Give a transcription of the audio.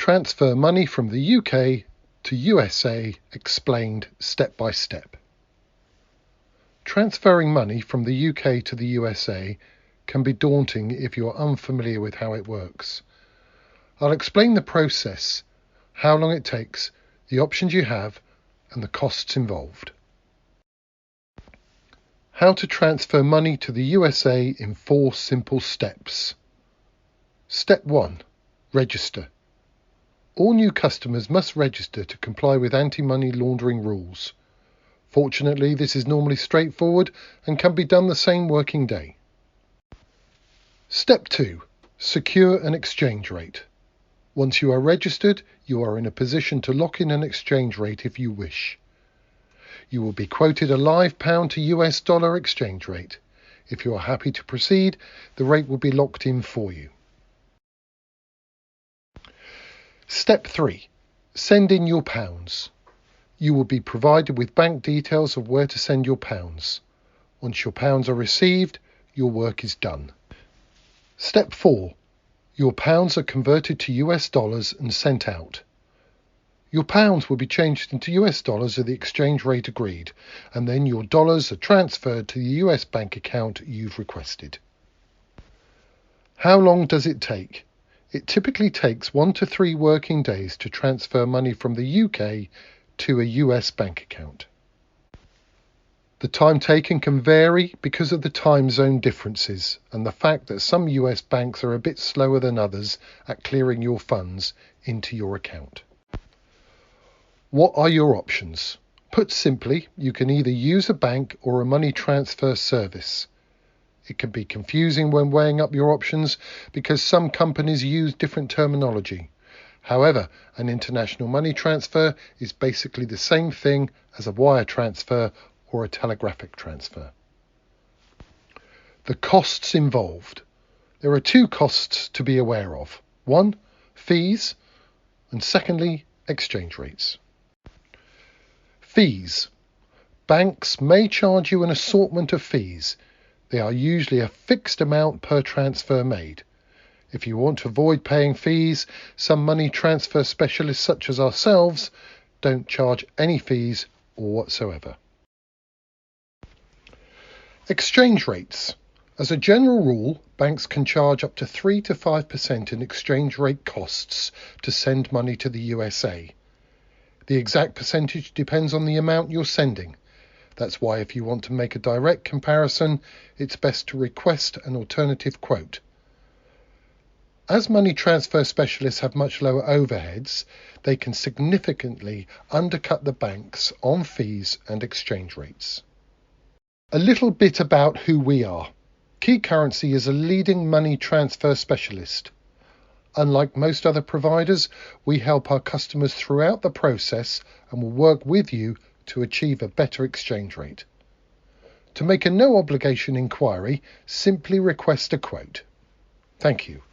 transfer money from the UK to USA explained step by step. Transferring money from the UK to the USA can be daunting if you are unfamiliar with how it works. I'll explain the process, how long it takes, the options you have, and the costs involved. How to transfer money to the USA in 4 simple steps. Step 1. Register. All new customers must register to comply with anti-money laundering rules. Fortunately, this is normally straightforward and can be done the same working day. Step 2. Secure an exchange rate. Once you are registered, you are in a position to lock in an exchange rate if you wish. You will be quoted a live pound to US dollar exchange rate. If you are happy to proceed, the rate will be locked in for you. Step 3. Send in your pounds. You will be provided with bank details of where to send your pounds. Once your pounds are received, your work is done. Step 4. Your pounds are converted to US dollars and sent out. Your pounds will be changed into US dollars at the exchange rate agreed, and then your dollars are transferred to the US bank account you've requested. How long does it take? It typically takes 1 to 3 working days to transfer money from the UK to a US bank account. The time taken can vary because of the time zone differences and the fact that some US banks are a bit slower than others at clearing your funds into your account. What are your options? Put simply, you can either use a bank or a money transfer service. It can be confusing when weighing up your options because some companies use different terminology. However, an international money transfer is basically the same thing as a wire transfer or a telegraphic transfer. The costs involved. There are 2 costs to be aware of. 1, fees, and secondly, exchange rates. Fees. Banks may charge you an assortment of fees. They are usually a fixed amount per transfer made. If you want to avoid paying fees, some money transfer specialists such as ourselves don't charge any fees or whatsoever. Exchange rates. As a general rule, banks can charge up to 3 to 5% in exchange rate costs to send money to the USA. The exact percentage depends on the amount you're sending. That's why if you want to make a direct comparison, it's best to request an alternative quote. As money transfer specialists have much lower overheads, they can significantly undercut the banks on fees and exchange rates. A little bit about who we are. Key Currency is a leading money transfer specialist. Unlike most other providers, we help our customers throughout the process and will work with you to achieve a better exchange rate. To make a no-obligation inquiry, simply request a quote. Thank you.